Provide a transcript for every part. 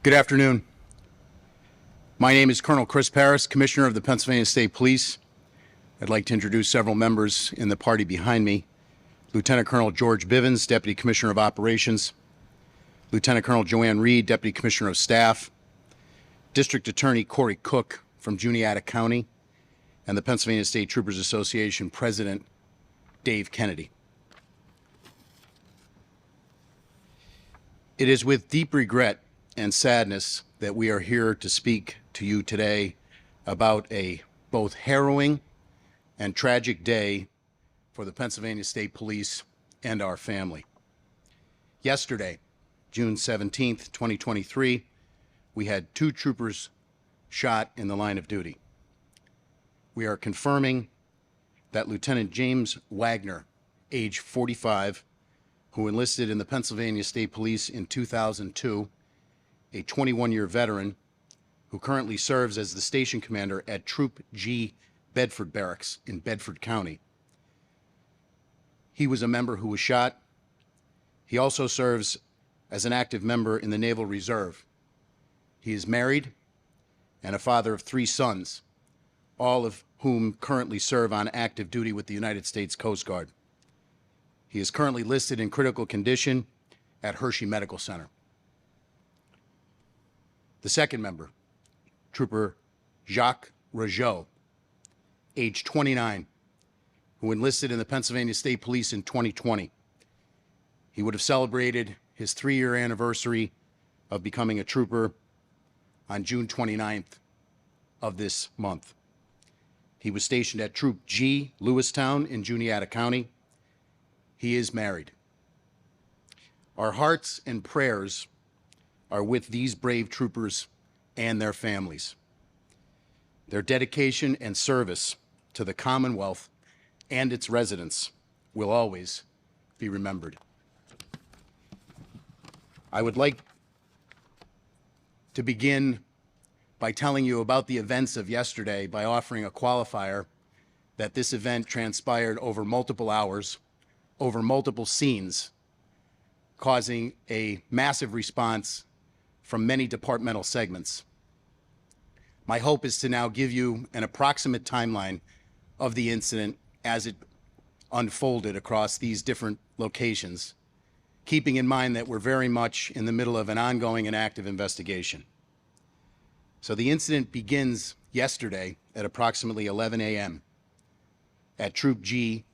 Good afternoon. My name is Colonel Chris Parris, Commissioner of the Pennsylvania State Police. I'd like to introduce several members in the party behind me. Lieutenant Colonel George Bivens, Deputy Commissioner of Operations. Lieutenant Colonel Joanne Reed, Deputy Commissioner of Staff. District Attorney Corey Cook from Juniata County. And the Pennsylvania State Troopers Association President Dave Kennedy. It is with deep regret and sadness that we are here to speak to you today about a both harrowing and tragic day for the Pennsylvania State Police and our family. Yesterday, June 17th, 2023, we had 2 troopers shot in the line of duty. We are confirming that Lieutenant James Wagner, age 45, who enlisted in the Pennsylvania State Police in 2002, a 21-year veteran who currently serves as the station commander at Troop G Bedford Barracks in Bedford County. He was a member who was shot. He also serves as an active member in the Naval Reserve. He is married and a father of 3 sons, all of whom currently serve on active duty with the United States Coast Guard. He is currently listed in critical condition at Hershey Medical Center. The second member, Trooper Jacques Rougeau, age 29, who enlisted in the Pennsylvania State Police in 2020. He would have celebrated his 3-year anniversary of becoming a trooper on June 29th of this month. He was stationed at Troop G, Lewistown in Juniata County. He is married. Our hearts and prayers are with these brave troopers and their families. Their dedication and service to the Commonwealth and its residents will always be remembered. I would like to begin by telling you about the events of yesterday by offering a qualifier that this event transpired over multiple hours, over multiple scenes, causing a massive response from many departmental segments. My hope is to now give you an approximate timeline of the incident as it unfolded across these different locations, keeping in mind that we're very much in the middle of an ongoing and active investigation. So the incident begins yesterday at approximately 11 a.m. at Troop G,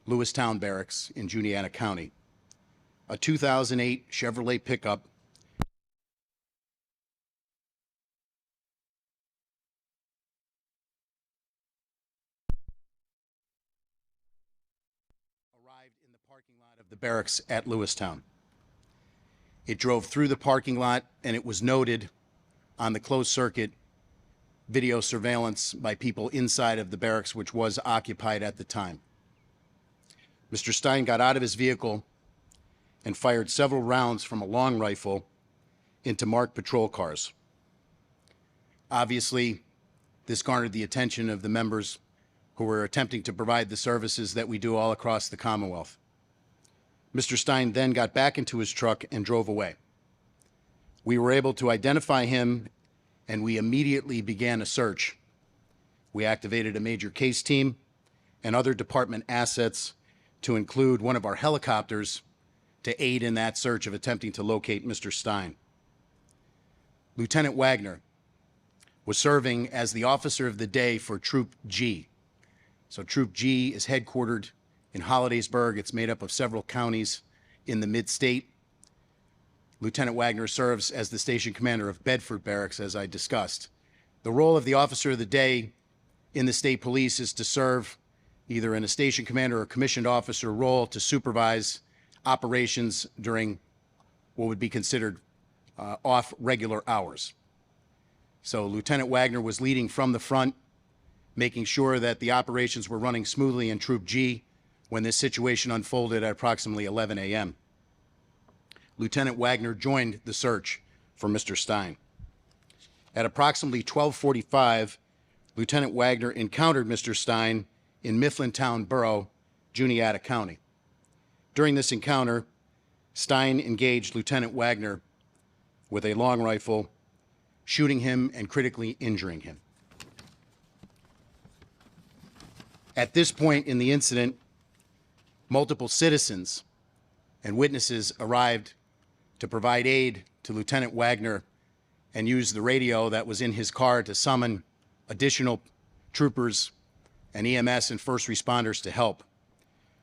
Lewistown Barracks in Juniata County. A 2008 Chevrolet pickup arrived in the parking lot of the barracks at Lewistown. It drove through the parking lot, and it was noted on the closed circuit video surveillance by people inside of the barracks, which was occupied at the time. Mr. Stein got out of his vehicle and fired several rounds from a long rifle into marked patrol cars. Obviously, this garnered the attention of the members who were attempting to provide the services that we do all across the Commonwealth. Mr. Stein then got back into his truck and drove away. We were able to identify him, and we immediately began a search. We activated a major case team and other department assets to include one of our helicopters to aid in that search of attempting to locate Mr. Stein. Lieutenant Wagner was serving as the officer of the day for Troop G. So Troop G is headquartered in Hollidaysburg. It's made up of several counties in the mid-state. Lieutenant Wagner serves as the station commander of Bedford Barracks, as I discussed. The role of the officer of the day in the state police is to serve either in a station commander or commissioned officer role to supervise operations during what would be considered off regular hours. So Lieutenant Wagner was leading from the front, making sure that the operations were running smoothly in Troop G when this situation unfolded at approximately 11 a.m. Lieutenant Wagner joined the search for Mr. Stein. At approximately 12:45, Lieutenant Wagner encountered Mr. Stein in Mifflintown Borough, Juniata County. During this encounter, Stein engaged Lieutenant Wagner with a long rifle, shooting him and critically injuring him. At this point in the incident, multiple citizens and witnesses arrived to provide aid to Lieutenant Wagner and used the radio that was in his car to summon additional troopers and EMS and first responders to help.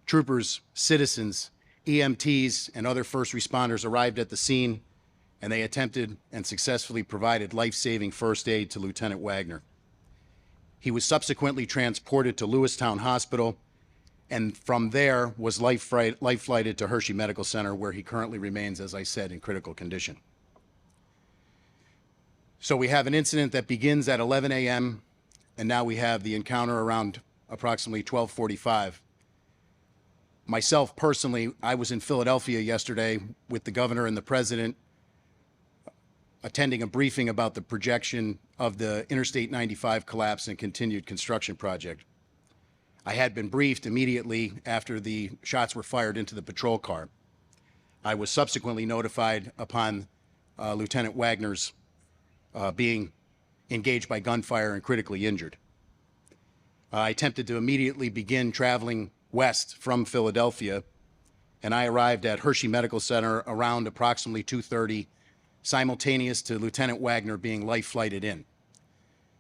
Troopers, citizens, EMTs, and other first responders arrived at the scene, and they attempted and successfully provided life-saving first aid to Lieutenant Wagner. He was subsequently transported to Lewistown Hospital, and from there was life-flighted to Hershey Medical Center, where he currently remains, as I said, in critical condition. So we have an incident that begins at 11 a.m., and now we have the encounter around approximately 12:45. Myself, personally, I was in Philadelphia yesterday with the governor and the president, attending a briefing about the projection of the Interstate 95 collapse and continued construction project. I had been briefed immediately after the shots were fired into the patrol car. I was subsequently notified upon Lieutenant Wagner's being engaged by gunfire and critically injured. I attempted to immediately begin traveling west from Philadelphia, and I arrived at Hershey Medical Center around approximately 2:30, simultaneous to Lieutenant Wagner being life-flighted in.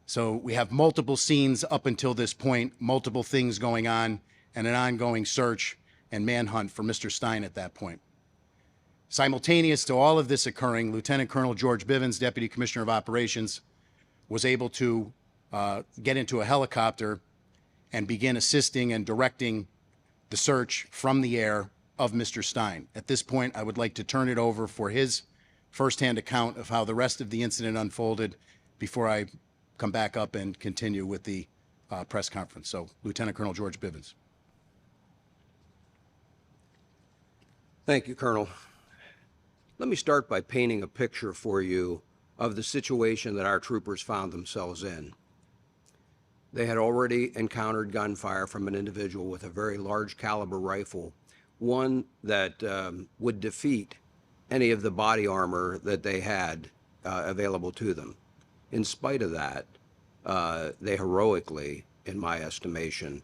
So we have multiple scenes up until this point, multiple things going on, and an ongoing search and manhunt for Mr. Stein at that point. Simultaneous to all of this occurring, Lieutenant Colonel George Bivens, Deputy Commissioner of Operations, was able to get into a helicopter and begin assisting and directing the search from the air of Mr. Stein. At this point, I would like to turn it over for his firsthand account of how the rest of the incident unfolded before I come back up and continue with the press conference. So, Lieutenant Colonel George Bivens. Thank you, Colonel. Let me start by painting a picture for you of the situation that our troopers found themselves in. They had already encountered gunfire from an individual with a very large caliber rifle, one that would defeat any of the body armor that they had available to them. In spite of that, they heroically, in my estimation,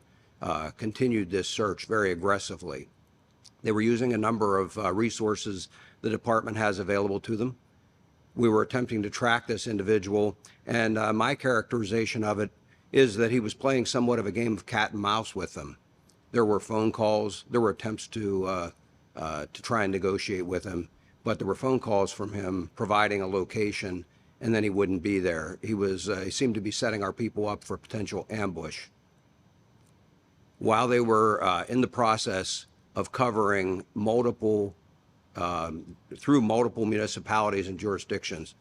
continued this search very aggressively. They were using a number of resources the department has available to them. We were attempting to track this individual, and my characterization of it is that he was playing somewhat of a game of cat and mouse with them. There were phone calls, there were attempts to try and negotiate with him, but there were phone calls from him providing a location, and then he wouldn't be there. He seemed to be setting our people up for potential ambush. While they were in the process of covering through multiple municipalities and jurisdictions,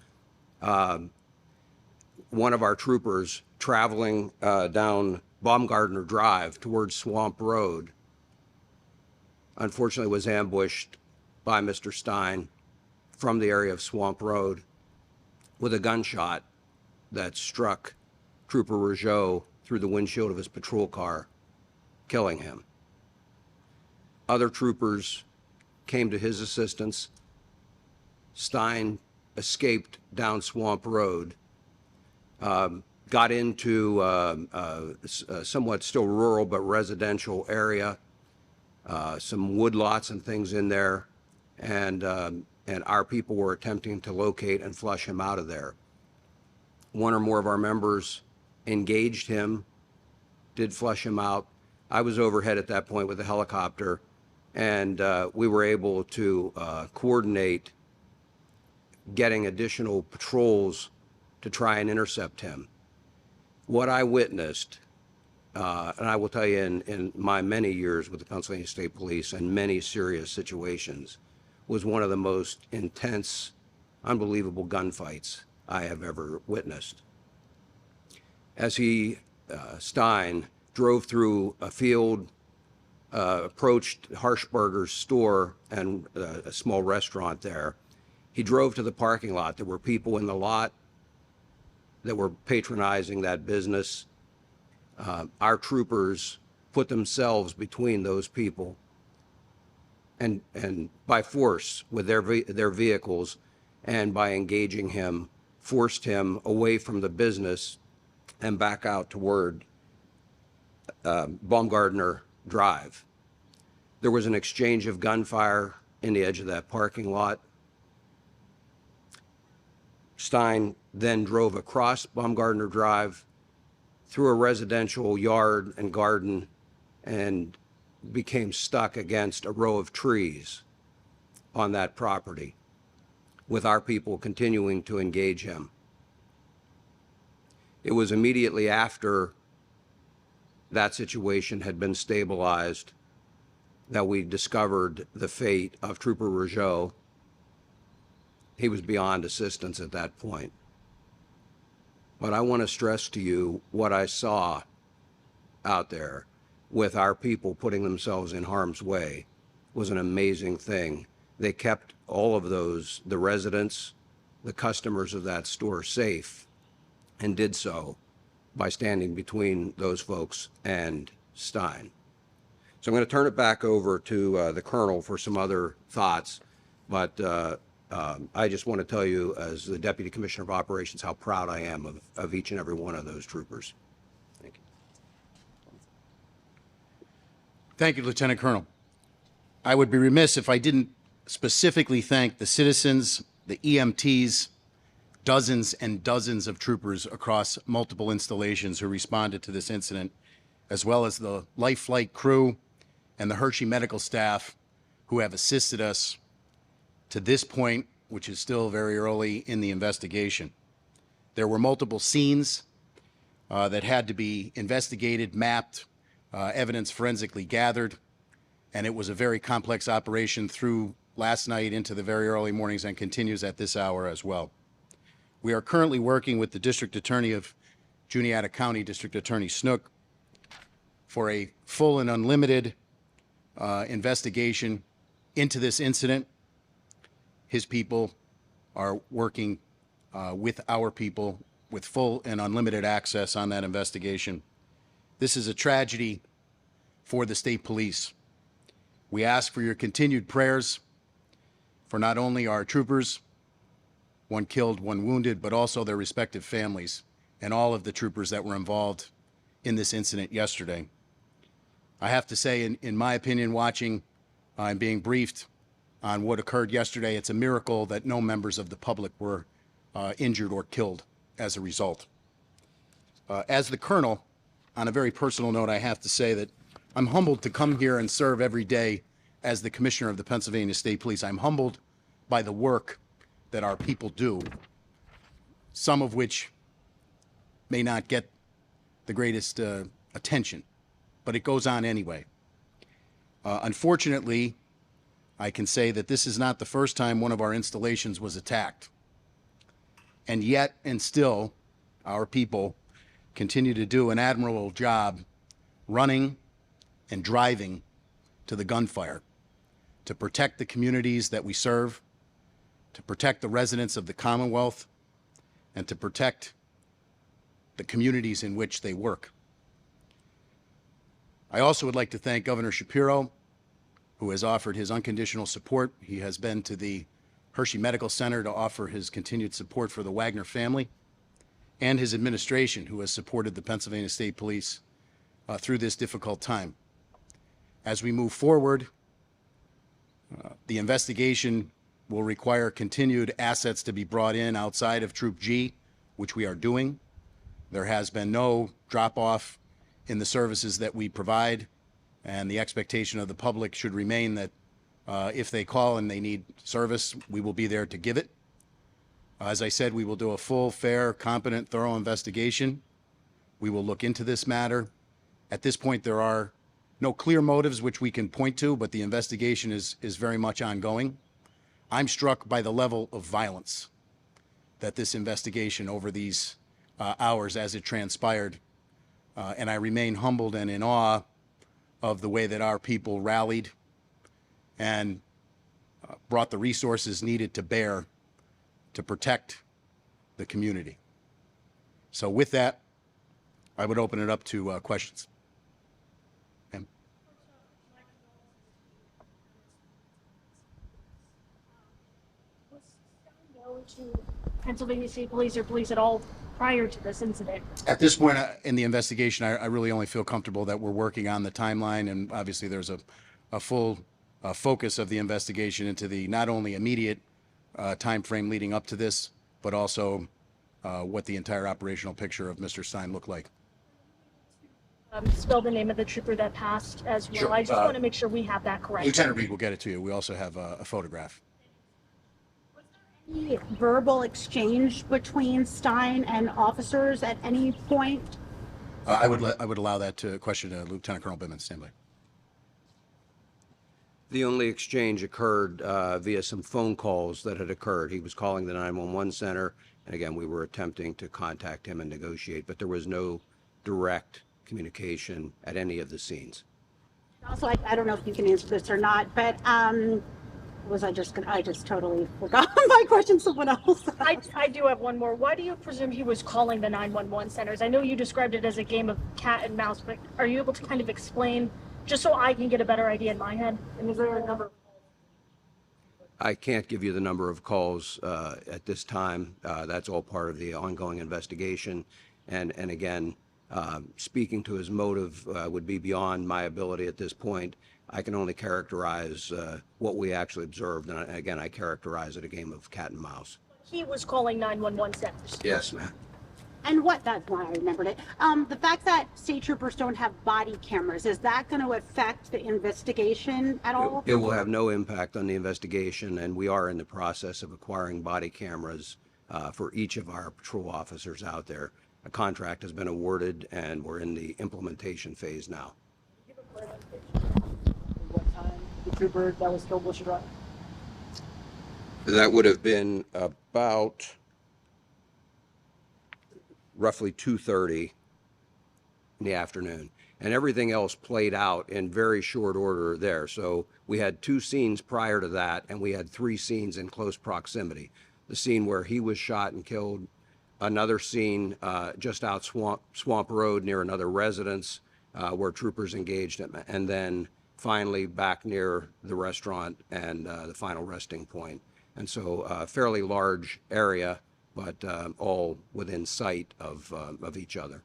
one of our troopers traveling down Baumgartner Drive towards Swamp Road, unfortunately was ambushed by Mr. Stein from the area of Swamp Road with a gunshot that struck Trooper Rougeau through the windshield of his patrol car, killing him. Other troopers came to his assistance. Stein escaped down Swamp Road, got into a somewhat still rural but residential area, some woodlots and things in there, and our people were attempting to locate and flush him out of there. One or more of our members engaged him, did flush him out. I was overhead at that point with a helicopter, and we were able to coordinate getting additional patrols to try and intercept him. What I witnessed, and I will tell you in my many years with the Pennsylvania State Police and many serious situations, was one of the most intense, unbelievable gunfights I have ever witnessed. As Stein drove through a field, approached Harshberger's store and a small restaurant there, he drove to the parking lot. There were people in the lot that were patronizing that business. Our troopers put themselves between those people and by force with their vehicles and by engaging him, forced him away from the business and back out toward Baumgartner Drive. There was an exchange of gunfire in the edge of that parking lot. Stein then drove across Baumgartner Drive through a residential yard and garden and became stuck against a row of trees on that property, with our people continuing to engage him. It was immediately after that situation had been stabilized that we discovered the fate of Trooper Rougeau. He was beyond assistance at that point. But I want to stress to you what I saw out there with our people putting themselves in harm's way was an amazing thing. They kept all of those, the residents, the customers of that store safe, and did so by standing between those folks and Stein. So I'm going to turn it back over to the Colonel for some other thoughts, but I just want to tell you, as the Deputy Commissioner of Operations, how proud I am of each and every one of those troopers. Thank you. Thank you, Lieutenant Colonel. I would be remiss if I didn't specifically thank the citizens, the EMTs, dozens and dozens of troopers across multiple installations who responded to this incident, as well as the Life Flight crew and the Hershey medical staff who have assisted us to this point, which is still very early in the investigation. There were multiple scenes that had to be investigated, mapped, evidence forensically gathered, and it was a very complex operation through last night into the very early mornings and continues at this hour as well. We are currently working with the District Attorney of Juniata County, District Attorney Snook, for a full and unlimited investigation into this incident. His people are working with our people with full and unlimited access on that investigation. This is a tragedy for the state police. We ask for your continued prayers for not only our troopers, one killed, one wounded, but also their respective families and all of the troopers that were involved in this incident yesterday. I have to say, in my opinion, watching and being briefed on what occurred yesterday, it's a miracle that no members of the public were injured or killed as a result. As the Colonel, on a very personal note, I have to say that I'm humbled to come here and serve every day as the Commissioner of the Pennsylvania State Police. I'm humbled by the work that our people do, some of which may not get the greatest attention, but it goes on anyway. Unfortunately, I can say that this is not the first time one of our installations was attacked. And yet, and still, our people continue to do an admirable job running and driving to the gunfire to protect the communities that we serve, to protect the residents of the Commonwealth, and to protect the communities in which they work. I also would like to thank Governor Shapiro, who has offered his unconditional support. He has been to the Hershey Medical Center to offer his continued support for the Wagner family, and his administration, who has supported the Pennsylvania State Police through this difficult time. As we move forward, the investigation will require continued assets to be brought in outside of Troop G, which we are doing. There has been no drop-off in the services that we provide, and the expectation of the public should remain that if they call and they need service, we will be there to give it. As I said, we will do a full, fair, competent, thorough investigation. We will look into this matter. At this point, there are no clear motives which we can point to, but the investigation is very much ongoing. I'm struck by the level of violence that this investigation over these hours as it transpired, and I remain humbled and in awe of the way that our people rallied and brought the resources needed to bear to protect the community. So with that, I would open it up to questions. Ma'am? Was Stein known to Pennsylvania State Police or police at all prior to this incident? At this point in the investigation, I really only feel comfortable that we're working on the timeline, and obviously there's a full focus of the investigation into the not only immediate time frame leading up to this, but also what the entire operational picture of Mr. Stein looked like. Spell the name of the trooper that passed as well. Sure. I just want to make sure we have that correct. Lieutenant Reed will get it to you. We also have a photograph. Any verbal exchange between Stein and officers at any point? I would allow that question to Lieutenant Colonel Bittman. Stand by. The only exchange occurred via some phone calls that had occurred. He was calling the 911 center, and again, we were attempting to contact him and negotiate, but there was no direct communication at any of the scenes. Also, I don't know if you can answer this or not, but I just totally forgot my question. Someone else. I do have one more. Why do you presume he was calling the 911 centers? I know you described it as a game of cat and mouse, but are you able to kind of explain, just so I can get a better idea in my head? And is there a number? I can't give you the number of calls at this time. That's all part of the ongoing investigation. And again, speaking to his motive would be beyond my ability at this point. I can only characterize what we actually observed. And again, I characterize it a game of cat and mouse. He was calling 911 centers. Yes, ma'am. And that's why I remembered it. The fact that state troopers don't have body cameras, is that going to affect the investigation at all? It will have no impact on the investigation, and we are in the process of acquiring body cameras for each of our patrol officers out there. A contract has been awarded, and we're in the implementation phase now. What time the trooper that was killed was struck? That would have been about roughly 2:30 in the afternoon. And everything else played out in very short order there. So we had 2 scenes prior to that, and we had 3 scenes in close proximity. The scene where he was shot and killed, another scene just out Swamp Road near another residence where troopers engaged him, and then finally back near the restaurant and the final resting point. And so a fairly large area, but all within sight of each other.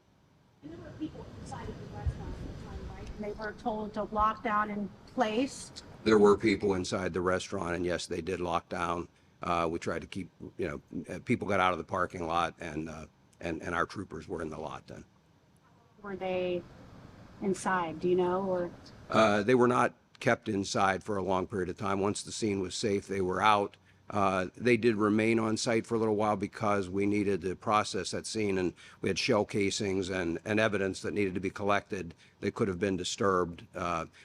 And there were people inside of the restaurant at the time, right? And they were told to lock down in place. There were people inside the restaurant, and yes, they did lock down. We tried to keep, people got out of the parking lot, and our troopers were in the lot then. Were they inside? Do you know? Or They were not kept inside for a long period of time. Once the scene was safe, they were out. They did remain on site for a little while because we needed to process that scene, and we had shell casings and evidence that needed to be collected that could have been disturbed.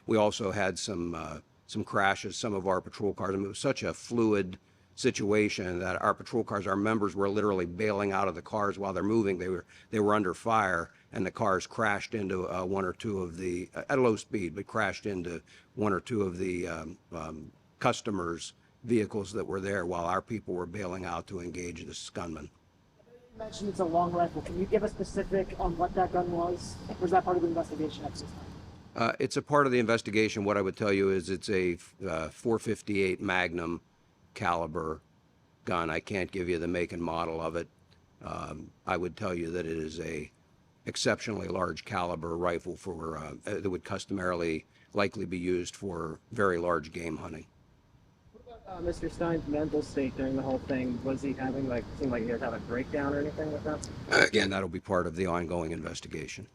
We also had some crashes, some of our patrol cars. I mean, it was such a fluid situation that our patrol cars, our members were literally bailing out of the cars while they're moving. They were under fire, and the cars crashed into one or two of the, at low speed, but crashed into one or two of the customers' vehicles that were there while our people were bailing out to engage this gunman. You mentioned it's a long rifle. Can you give a specific on what that gun was? Was that part of the investigation at this time? It's a part of the investigation. What I would tell you is it's a .458 Magnum caliber gun. I can't give you the make and model of it. I would tell you that it is a exceptionally large caliber rifle for that would customarily likely be used for very large game hunting. What about Mr. Stein's mental state during the whole thing? Was he having seemed like he was having a breakdown or anything like that? Again, that'll be part of the ongoing investigation.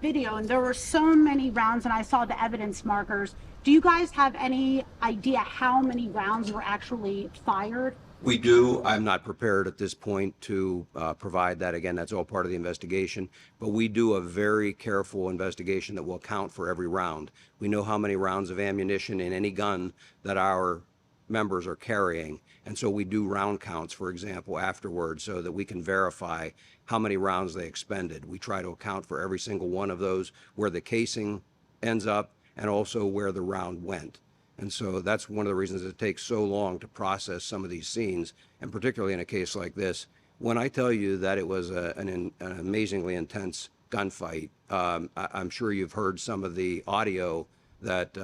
video, and there were so many rounds, and I saw the evidence markers. Do you guys have any idea how many rounds were actually fired? We do. I'm not prepared at this point to provide that. Again, that's all part of the investigation. But we do a very careful investigation that will account for every round. We know how many rounds of ammunition in any gun that our members are carrying. And so we do round counts, for example, afterwards, so that we can verify how many rounds they expended. We try to account for every single one of those, where the casing ends up and also where the round went. And so that's one of the reasons it takes so long to process some of these scenes, and particularly in a case like this. When I tell you that it was an amazingly intense gunfight, I'm sure you've heard some of the audio that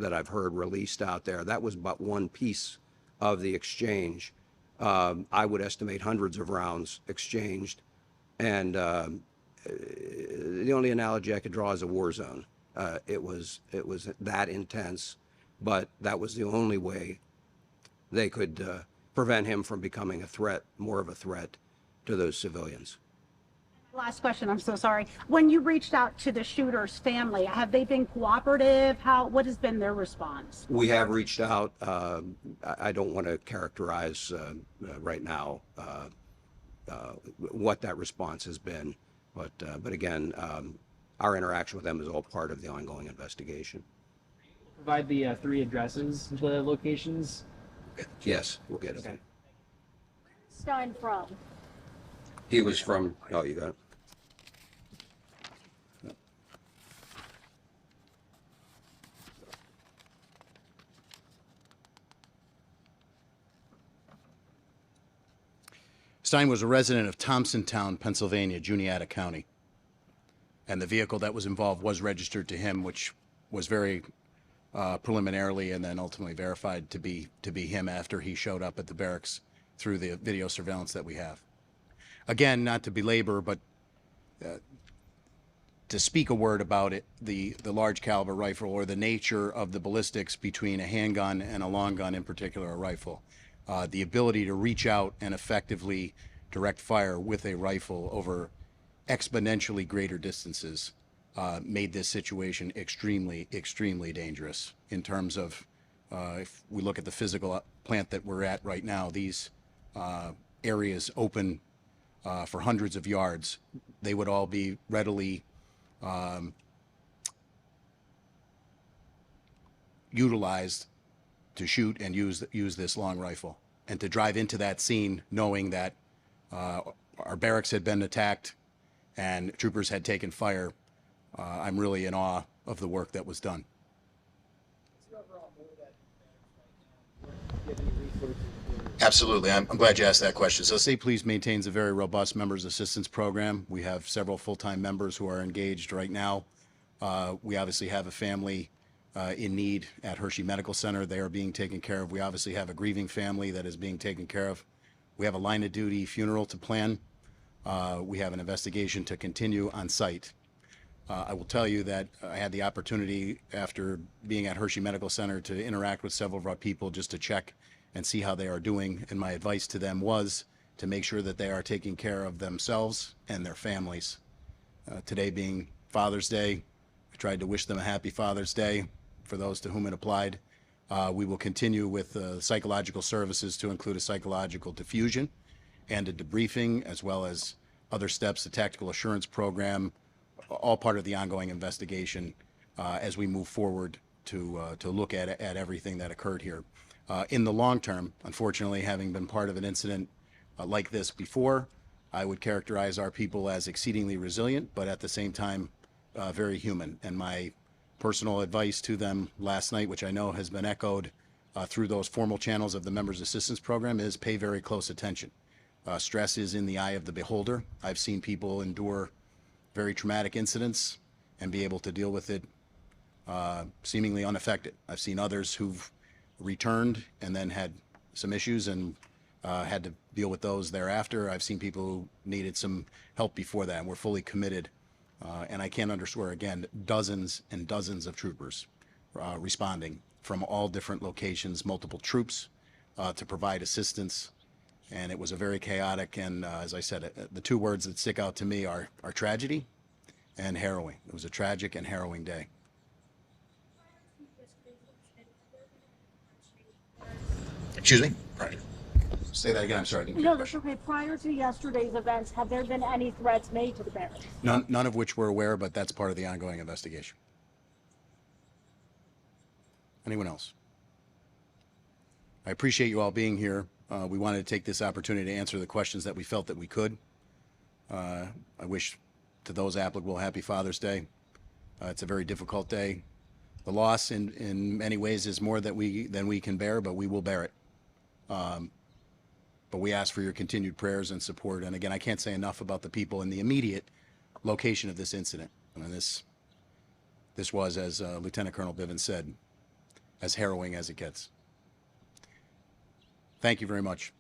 I've heard released out there. That was but one piece of the exchange. I would estimate hundreds of rounds exchanged. And the only analogy I could draw is a war zone. It was that intense, but that was the only way they could prevent him from becoming a threat, more of a threat to those civilians. Last question, I'm so sorry. When you reached out to the shooter's family, have they been cooperative? What has been their response? We have reached out. I don't want to characterize right now what that response has been, but again, our interaction with them is all part of the ongoing investigation. Provide the 3 addresses, the locations. Yes, we'll get it. Okay. Stein from? He was from, oh, you got it? Stein was a resident of Thompsontown, Pennsylvania, Juniata County. And the vehicle that was involved was registered to him, which was very preliminarily and then ultimately verified to be him after he showed up at the barracks through the video surveillance that we have. Again, not to belabor, but to speak a word about it, the large caliber rifle or the nature of the ballistics between a handgun and a long gun, in particular a rifle. The ability to reach out and effectively direct fire with a rifle over exponentially greater distances made this situation extremely, extremely dangerous in terms of, if we look at the physical plant that we're at right now, these areas open for hundreds of yards, they would all be readily utilized to shoot and use this long rifle, and to drive into that scene knowing that our barracks had been attacked and troopers had taken fire. I'm really in awe of the work that was done. Absolutely. I'm glad you asked that question. So Say Please maintains a very robust members assistance program. We have several full-time members who are engaged right now. We obviously have a family in need at Hershey Medical Center. They are being taken care of. We obviously have a grieving family that is being taken care of. We have a line of duty funeral to plan. We have an investigation to continue on site. I will tell you that I had the opportunity after being at Hershey Medical Center to interact with several of our people just to check and see how they are doing. And my advice to them was to make sure that they are taking care of themselves and their families. Today being Father's Day, I tried to wish them a happy Father's Day for those to whom it applied. We will continue with psychological services to include a psychological diffusion and a debriefing, as well as other steps, the tactical assurance program, all part of the ongoing investigation as we move forward to look at everything that occurred here. In the long term, unfortunately, having been part of an incident like this before, I would characterize our people as exceedingly resilient, but at the same time, very human. And my personal advice to them last night, which I know has been echoed through those formal channels of the Members Assistance Program, is pay very close attention. Stress is in the eye of the beholder. I've seen people endure very traumatic incidents and be able to deal with it seemingly unaffected. I've seen others who've returned and then had some issues and had to deal with those thereafter. I've seen people who needed some help before that, and we're fully committed. And I can't underscore again, dozens and dozens of troopers responding from all different locations, multiple troops to provide assistance. And it was a very chaotic and, as I said, the two words that stick out to me are tragedy and harrowing. It was a tragic and harrowing day. Excuse me? Right. Say that again. I'm sorry. I didn't hear No, the that's question. okay. Prior to yesterday's events, have there been any threats made to the barracks? None of which we're aware, but that's part of the ongoing investigation. Anyone else? I appreciate you all being here. We wanted to take this opportunity to answer the questions that we felt that we could. I wish to those applicable happy Father's Day. It's a very difficult day. The loss in many ways is more than we can bear, but we will bear it. But we ask for your continued prayers and support. And again, I can't say enough about the people in the immediate location of this incident. I mean, this was, as Lieutenant Colonel Bivens said, as harrowing as it gets. Thank you very much.